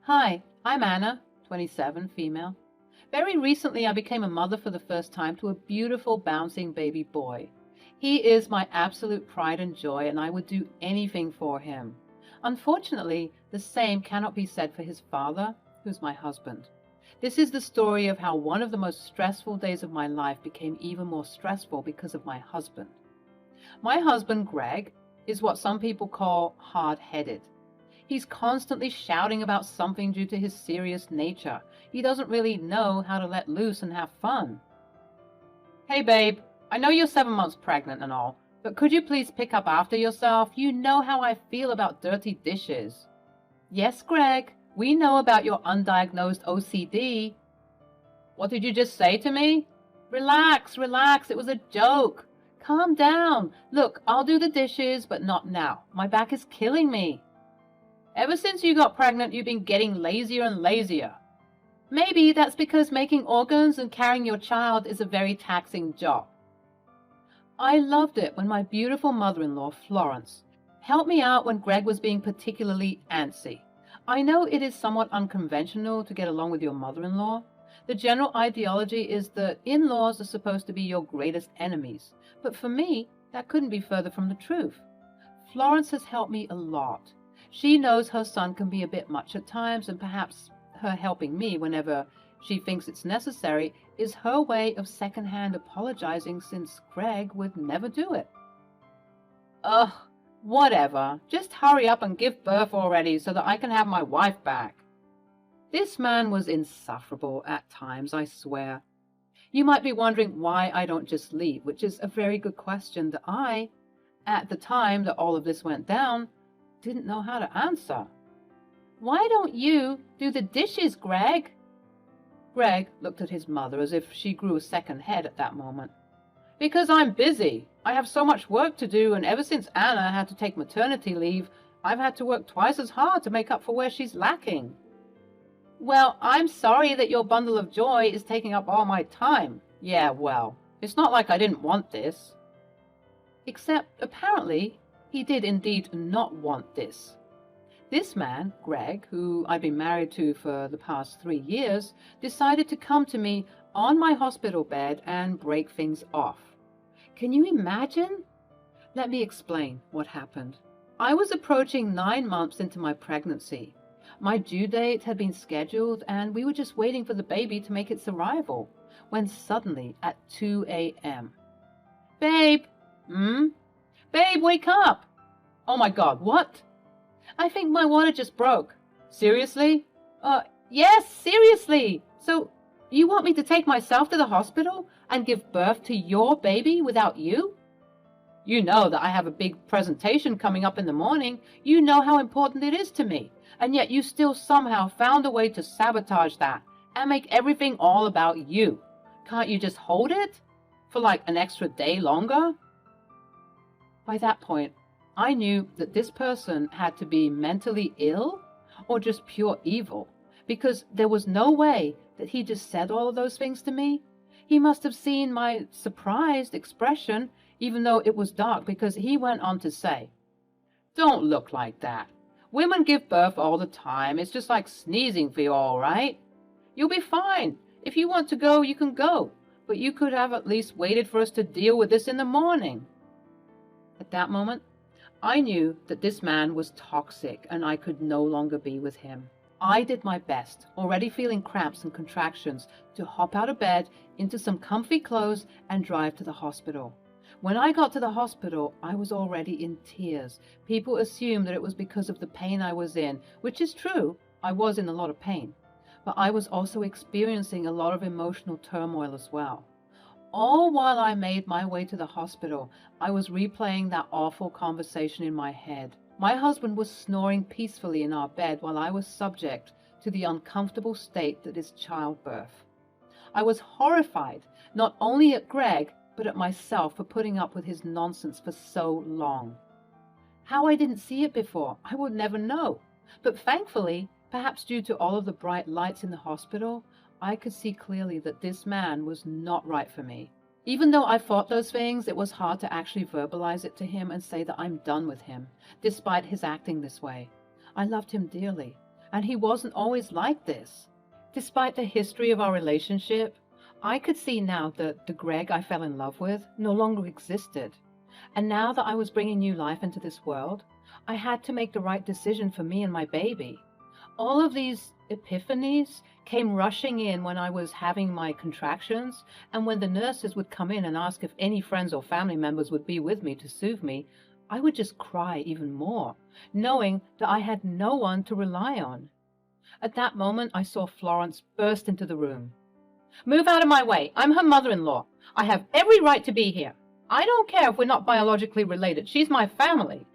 Hi, I'm Anna, 27, female. Very recently, I became a mother for the first time to a beautiful, bouncing baby boy. He is my absolute pride and joy, and I would do anything for him. Unfortunately, the same cannot be said for his father, who's my husband. This is the story of how one of the most stressful days of my life became even more stressful because of my husband. My husband, Greg, is what some people call hard-headed. He's constantly shouting about something due to his serious nature. He doesn't really know how to let loose and have fun. Hey babe, I know you're 7 months pregnant and all, but could you please pick up after yourself? You know how I feel about dirty dishes. Yes, Greg, we know about your undiagnosed OCD. What did you just say to me? Relax, relax, it was a joke. Calm down. Look, I'll do the dishes, but not now. My back is killing me. Ever since you got pregnant, you've been getting lazier and lazier. Maybe that's because making organs and carrying your child is a very taxing job. I loved it when my beautiful mother-in-law, Florence, helped me out when Greg was being particularly antsy. I know it is somewhat unconventional to get along with your mother-in-law. The general ideology is that in-laws are supposed to be your greatest enemies. But for me, that couldn't be further from the truth. Florence has helped me a lot. She knows her son can be a bit much at times, and perhaps her helping me whenever she thinks it's necessary is her way of secondhand apologizing, since Greg would never do it. Ugh, whatever. Just hurry up and give birth already so that I can have my wife back. This man was insufferable at times, I swear. You might be wondering why I don't just leave, which is a very good question that I, at the time that all of this went down, didn't know how to answer. Why don't you do the dishes, Greg? Greg looked at his mother as if she grew a second head at that moment. Because I'm busy. I have so much work to do, and ever since Anna had to take maternity leave, I've had to work twice as hard to make up for where she's lacking. Well, I'm sorry that your bundle of joy is taking up all my time. Yeah, well, it's not like I didn't want this. Except, apparently, he did indeed not want this. This man, Greg, who I've been married to for the past 3 years, decided to come to me on my hospital bed and break things off. Can you imagine? Let me explain what happened. I was approaching 9 months into my pregnancy. My due date had been scheduled, and we were just waiting for the baby to make its arrival, when suddenly, at 2 a.m. Babe! Babe, wake up! Oh my God, what? I think my water just broke. Seriously? Yes, seriously! So, you want me to take myself to the hospital and give birth to your baby without you? You know that I have a big presentation coming up in the morning. You know how important it is to me. And yet you still somehow found a way to sabotage that and make everything all about you. Can't you just hold it for like an extra day longer? By that point, I knew that this person had to be mentally ill or just pure evil, because there was no way that he just said all of those things to me. He must have seen my surprised expression, even though it was dark, because he went on to say, "Don't look like that. Women give birth all the time. It's just like sneezing for you, all right? You'll be fine. If you want to go, you can go. But you could have at least waited for us to deal with this in the morning." At that moment, I knew that this man was toxic and I could no longer be with him. I did my best, already feeling cramps and contractions, to hop out of bed, into some comfy clothes, and drive to the hospital. When I got to the hospital, I was already in tears. People assumed that it was because of the pain I was in, which is true. I was in a lot of pain. But I was also experiencing a lot of emotional turmoil as well. All while I made my way to the hospital, I was replaying that awful conversation in my head. My husband was snoring peacefully in our bed while I was subject to the uncomfortable state that is childbirth. I was horrified, not only at Greg, but at myself for putting up with his nonsense for so long. How I didn't see it before, I would never know. But thankfully, perhaps due to all of the bright lights in the hospital, I could see clearly that this man was not right for me. Even though I thought those things, it was hard to actually verbalize it to him and say that I'm done with him, despite his acting this way. I loved him dearly. And he wasn't always like this. Despite the history of our relationship, I could see now that the Greg I fell in love with no longer existed. And now that I was bringing new life into this world, I had to make the right decision for me and my baby. All of these epiphanies came rushing in when I was having my contractions, and when the nurses would come in and ask if any friends or family members would be with me to soothe me, I would just cry even more, knowing that I had no one to rely on. At that moment, I saw Florence burst into the room. "Move out of my way. I'm her mother-in-law. I have every right to be here. I don't care if we're not biologically related. She's my family."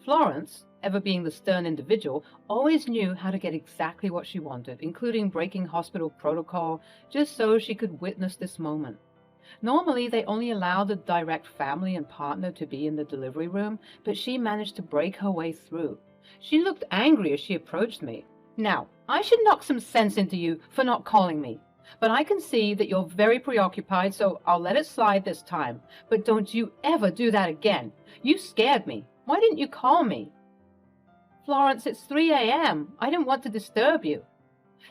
Florence, ever being the stern individual, always knew how to get exactly what she wanted, including breaking hospital protocol, just so she could witness this moment. Normally, they only allow the direct family and partner to be in the delivery room, but she managed to break her way through. She looked angry as she approached me. "Now, I should knock some sense into you for not calling me. But I can see that you're very preoccupied, so I'll let it slide this time. But don't you ever do that again. You scared me. Why didn't you call me?" "Florence, it's 3 a.m. I didn't want to disturb you."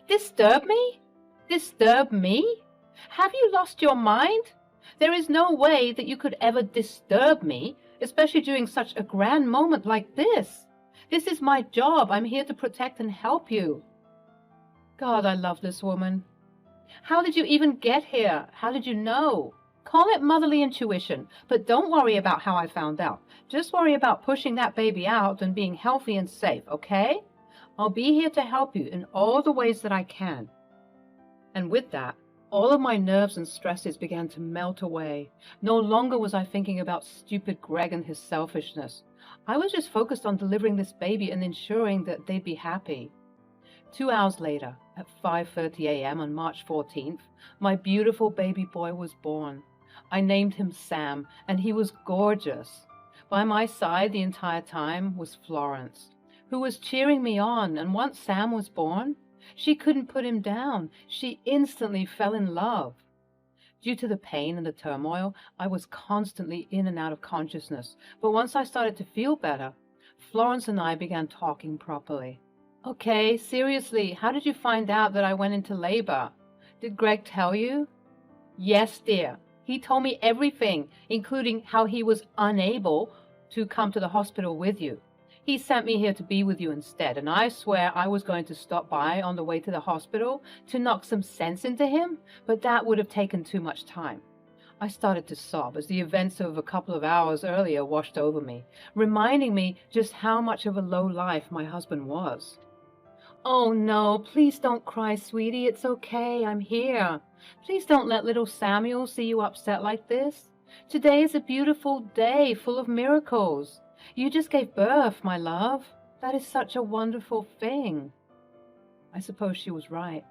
"Disturb me? Disturb me? Have you lost your mind? There is no way that you could ever disturb me, especially during such a grand moment like this. This is my job. I'm here to protect and help you." God, I love this woman. "How did you even get here? How did you know?" Call it motherly intuition, but don't worry about how I found out. Just worry about pushing that baby out and being healthy and safe, okay? I'll be here to help you in all the ways that I can. And with that, all of my nerves and stresses began to melt away. No longer was I thinking about stupid Greg and his selfishness. I was just focused on delivering this baby and ensuring that they'd be happy. 2 hours later, at 5:30 a.m. on March 14th, my beautiful baby boy was born. I named him Sam, and he was gorgeous. By my side the entire time was Florence, who was cheering me on, and once Sam was born, she couldn't put him down. She instantly fell in love. Due to the pain and the turmoil, I was constantly in and out of consciousness, but once I started to feel better, Florence and I began talking properly. "Okay, seriously, how did you find out that I went into labor? Did Greg tell you?" "Yes, dear. He told me everything, including how he was unable to come to the hospital with you. He sent me here to be with you instead, and I swear I was going to stop by on the way to the hospital to knock some sense into him, but that would have taken too much time." I started to sob as the events of a couple of hours earlier washed over me, reminding me just how much of a low life my husband was. "Oh no, please don't cry, sweetie. It's okay. I'm here. Please don't let little Samuel see you upset like this. Today is a beautiful day full of miracles. You just gave birth, my love. That is such a wonderful thing." I suppose she was right.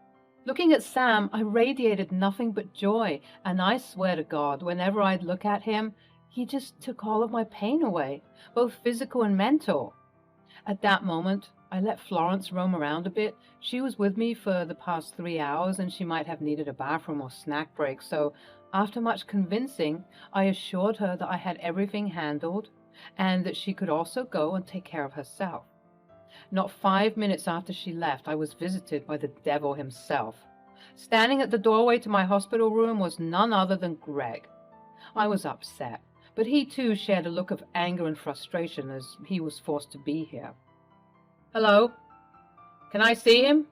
Looking at Sam, I radiated nothing but joy, and I swear to God, whenever I'd look at him, he just took all of my pain away, both physical and mental. At that moment, I let Florence roam around a bit. She was with me for the past 3 hours, and she might have needed a bathroom or snack break, so after much convincing, I assured her that I had everything handled, and that she could also go and take care of herself. Not 5 minutes after she left, I was visited by the devil himself. Standing at the doorway to my hospital room was none other than Greg. I was upset, but he too shared a look of anger and frustration as he was forced to be here. "Hello? Can I see him?"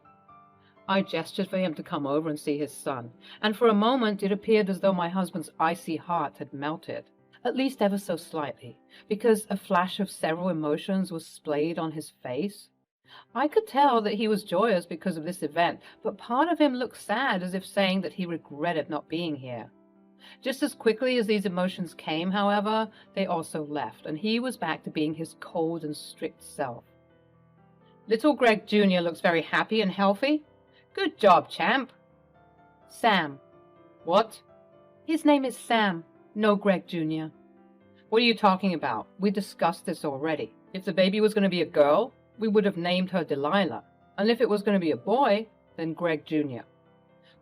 I gestured for him to come over and see his son, and for a moment it appeared as though my husband's icy heart had melted, at least ever so slightly, because a flash of several emotions was splayed on his face. I could tell that he was joyous because of this event, but part of him looked sad, as if saying that he regretted not being here. Just as quickly as these emotions came, however, they also left, and he was back to being his cold and strict self. "Little Greg Jr. looks very happy and healthy. Good job, champ." "Sam." "What?" "His name is Sam, no Greg Jr." "What are you talking about? We discussed this already. If the baby was going to be a girl, we would have named her Delilah, and if it was going to be a boy, then Greg Jr."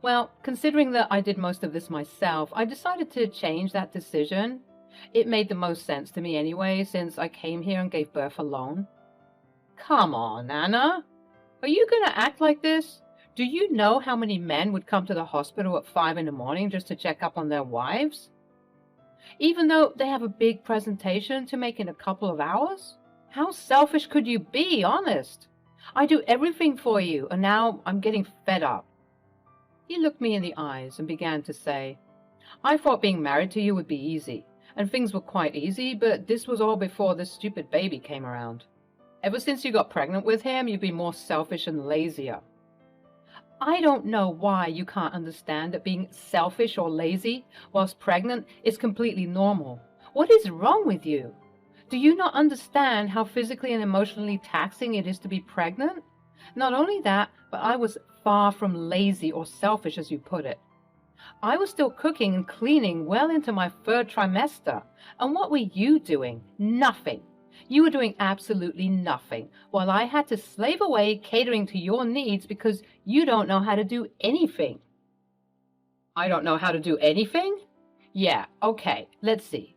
Well, considering that I did most of this myself, I decided to change that decision. It made the most sense to me anyway, since I came here and gave birth alone. "Come on, Anna." Are you going to act like this? Do you know how many men would come to the hospital at 5 in the morning just to check up on their wives? Even though they have a big presentation to make in a couple of hours? How selfish could you be, honest? I do everything for you, and now I'm getting fed up. He looked me in the eyes and began to say, I thought being married to you would be easy, and things were quite easy, but this was all before this stupid baby came around. Ever since you got pregnant with him, you've been more selfish and lazier. I don't know why you can't understand that being selfish or lazy whilst pregnant is completely normal. What is wrong with you? Do you not understand how physically and emotionally taxing it is to be pregnant? Not only that, but I was far from lazy or selfish, as you put it. I was still cooking and cleaning well into my third trimester. And what were you doing? Nothing. You were doing absolutely nothing, while I had to slave away catering to your needs because you don't know how to do anything. I don't know how to do anything? Yeah, okay, let's see.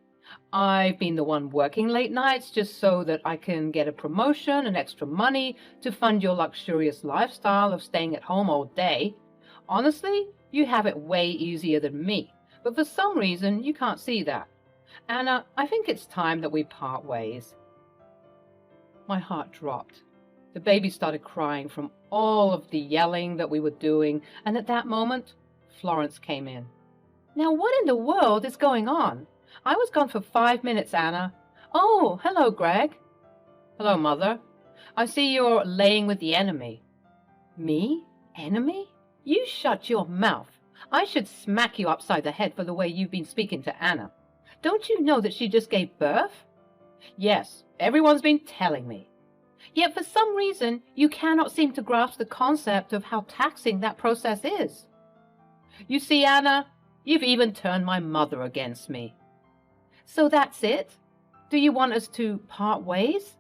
I've been the one working late nights just so that I can get a promotion and extra money to fund your luxurious lifestyle of staying at home all day. Honestly, you have it way easier than me, but for some reason you can't see that. Anna, I think it's time that we part ways. My heart dropped. The baby started crying from all of the yelling that we were doing, and at that moment, Florence came in. Now, what in the world is going on? I was gone for 5 minutes, Anna. Oh, hello, Greg. Hello, Mother. I see you're laying with the enemy. Me? Enemy? You shut your mouth. I should smack you upside the head for the way you've been speaking to Anna. Don't you know that she just gave birth? Yes, everyone's been telling me. Yet for some reason, you cannot seem to grasp the concept of how taxing that process is. You see, Anna, you've even turned my mother against me. So that's it? Do you want us to part ways?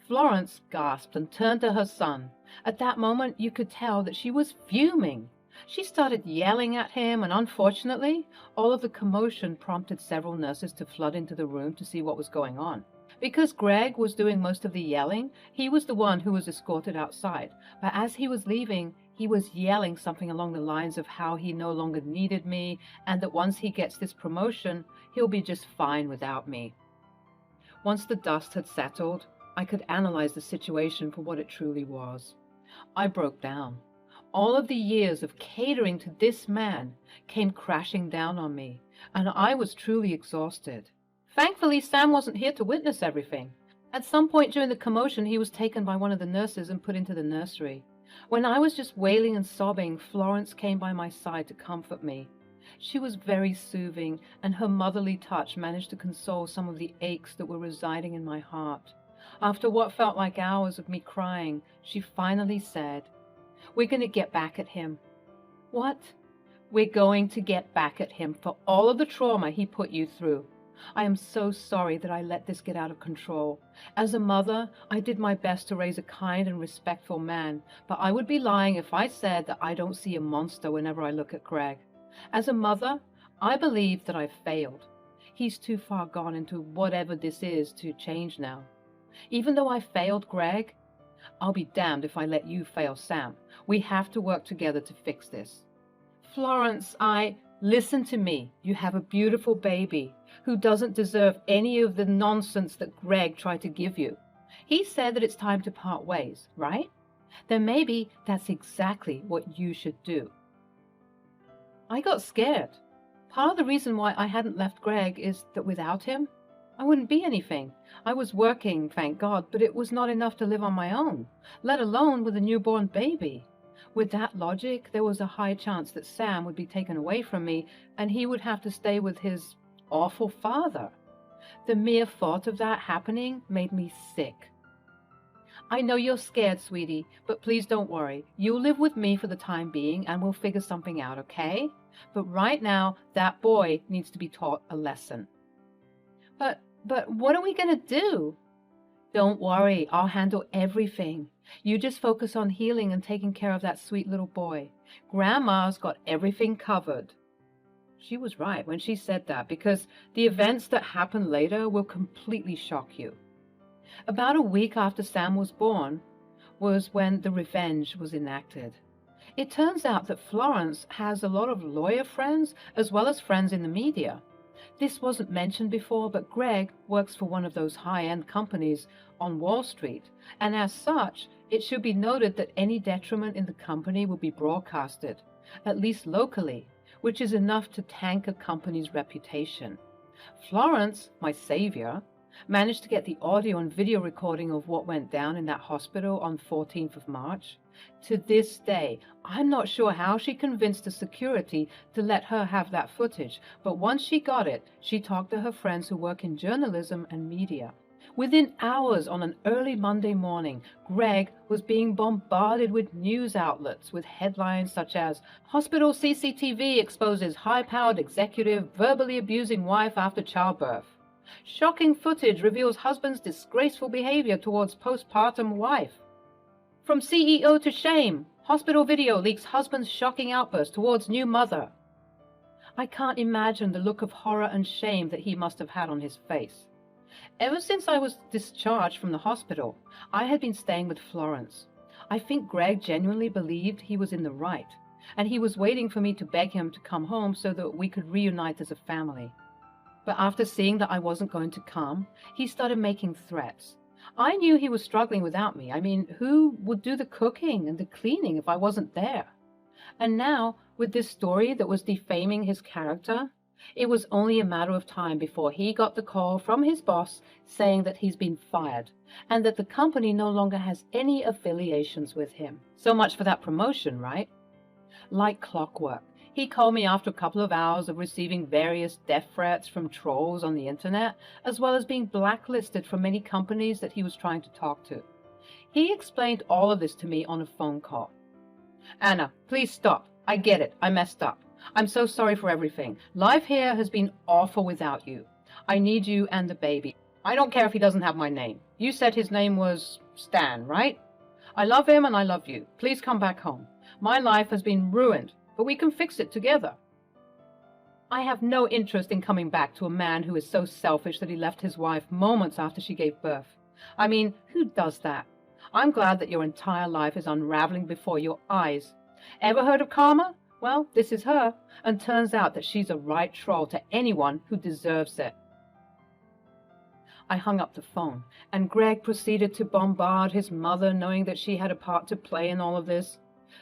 Florence gasped and turned to her son. At that moment, you could tell that she was fuming. She started yelling at him, and unfortunately, all of the commotion prompted several nurses to flood into the room to see what was going on. Because Greg was doing most of the yelling, he was the one who was escorted outside. But as he was leaving, he was yelling something along the lines of how he no longer needed me, and that once he gets this promotion, he'll be just fine without me. Once the dust had settled, I could analyze the situation for what it truly was. I broke down. All of the years of catering to this man came crashing down on me, and I was truly exhausted. Thankfully, Sam wasn't here to witness everything. At some point during the commotion, he was taken by one of the nurses and put into the nursery. When I was just wailing and sobbing, Florence came by my side to comfort me. She was very soothing, and her motherly touch managed to console some of the aches that were residing in my heart. After what felt like hours of me crying, she finally said, "We're going to get back at him." What? We're going to get back at him for all of the trauma he put you through. I am so sorry that I let this get out of control. As a mother, I did my best to raise a kind and respectful man, but I would be lying if I said that I don't see a monster whenever I look at Greg. As a mother, I believe that I've failed. He's too far gone into whatever this is to change now. Even though I failed Greg, I'll be damned if I let you fail Sam. We have to work together to fix this. Florence, listen to me. You have a beautiful baby who doesn't deserve any of the nonsense that Greg tried to give you. He said that it's time to part ways, right? Then maybe that's exactly what you should do. I got scared. Part of the reason why I hadn't left Greg is that without him, I wouldn't be anything. I was working, thank God, but it was not enough to live on my own, let alone with a newborn baby. With that logic, there was a high chance that Sam would be taken away from me, and he would have to stay with his awful father. The mere thought of that happening made me sick. I know you're scared, sweetie, but please don't worry. You'll live with me for the time being, and we'll figure something out, okay? But right now, that boy needs to be taught a lesson. But what are we going to do? Don't worry, I'll handle everything. You just focus on healing and taking care of that sweet little boy. Grandma's got everything covered. She was right when she said that, because the events that happen later will completely shock you. About a week after Sam was born, was when The Revenge was enacted. It turns out that Florence has a lot of lawyer friends as well as friends in the media. This wasn't mentioned before, but Greg works for one of those high-end companies on Wall Street, and as such, it should be noted that any detriment in the company will be broadcasted, at least locally, which is enough to tank a company's reputation. Florence, my savior, managed to get the audio and video recording of what went down in that hospital on 14th of March. To this day, I'm not sure how she convinced the security to let her have that footage, but once she got it, she talked to her friends who work in journalism and media. Within hours on an early Monday morning, Greg was being bombarded with news outlets with headlines such as, "Hospital CCTV exposes high-powered executive verbally abusing wife after childbirth." "Shocking footage reveals husband's disgraceful behavior towards postpartum wife." "From CEO to shame, hospital video leaks husband's shocking outburst towards new mother." I can't imagine the look of horror and shame that he must have had on his face. Ever since I was discharged from the hospital, I had been staying with Florence. I think Greg genuinely believed he was in the right, and he was waiting for me to beg him to come home so that we could reunite as a family. But after seeing that I wasn't going to come, he started making threats. I knew he was struggling without me. I mean, who would do the cooking and the cleaning if I wasn't there? And now, with this story that was defaming his character, it was only a matter of time before he got the call from his boss saying that he's been fired and that the company no longer has any affiliations with him. So much for that promotion, right? Like clockwork, he called me after a couple of hours of receiving various death threats from trolls on the internet, as well as being blacklisted from many companies that he was trying to talk to. He explained all of this to me on a phone call. "Anna, please stop. I get it. I messed up. I'm so sorry for everything. Life here has been awful without you. I need you and the baby. I don't care if he doesn't have my name. You said his name was Stan, right? I love him and I love you. Please come back home. My life has been ruined, but we can fix it together." I have no interest in coming back to a man who is so selfish that he left his wife moments after she gave birth. I mean, who does that? I'm glad that your entire life is unraveling before your eyes. Ever heard of karma? Well, this is her, and turns out that she's a right troll to anyone who deserves it. I hung up the phone, and Greg proceeded to bombard his mother, knowing that she had a part to play in all of this.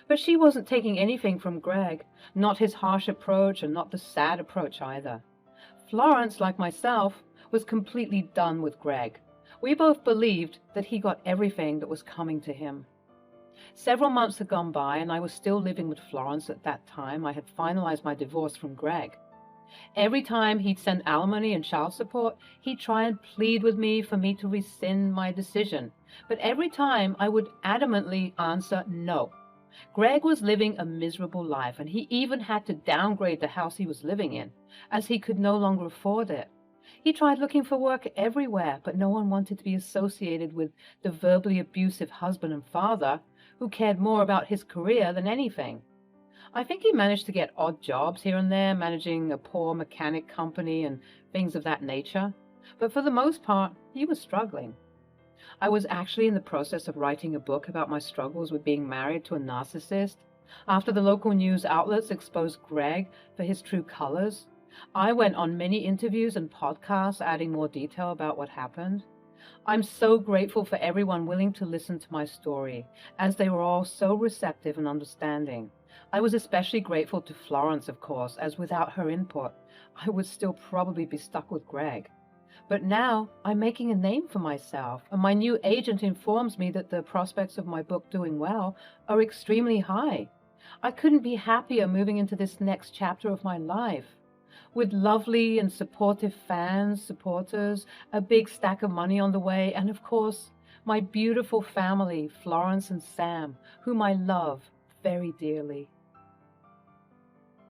But she wasn't taking anything from Greg, not his harsh approach and not the sad approach either. Florence, like myself, was completely done with Greg. We both believed that he got everything that was coming to him. Several months had gone by, and I was still living with Florence at that time. I had finalized my divorce from Greg. Every time he'd send alimony and child support, he'd try and plead with me for me to rescind my decision. But every time I would adamantly answer no. Greg was living a miserable life, and he even had to downgrade the house he was living in, as he could no longer afford it. He tried looking for work everywhere, but no one wanted to be associated with the verbally abusive husband and father who cared more about his career than anything. I think he managed to get odd jobs here and there, managing a poor mechanic company and things of that nature, but for the most part, he was struggling. I was actually in the process of writing a book about my struggles with being married to a narcissist. After the local news outlets exposed Greg for his true colors, I went on many interviews and podcasts adding more detail about what happened. I'm so grateful for everyone willing to listen to my story, as they were all so receptive and understanding. I was especially grateful to Florence, of course, as without her input, I would still probably be stuck with Greg. But now I'm making a name for myself, and my new agent informs me that the prospects of my book doing well are extremely high. I couldn't be happier moving into this next chapter of my life. With lovely and supportive fans, supporters, a big stack of money on the way, and of course, my beautiful family, Florence and Sam, whom I love very dearly.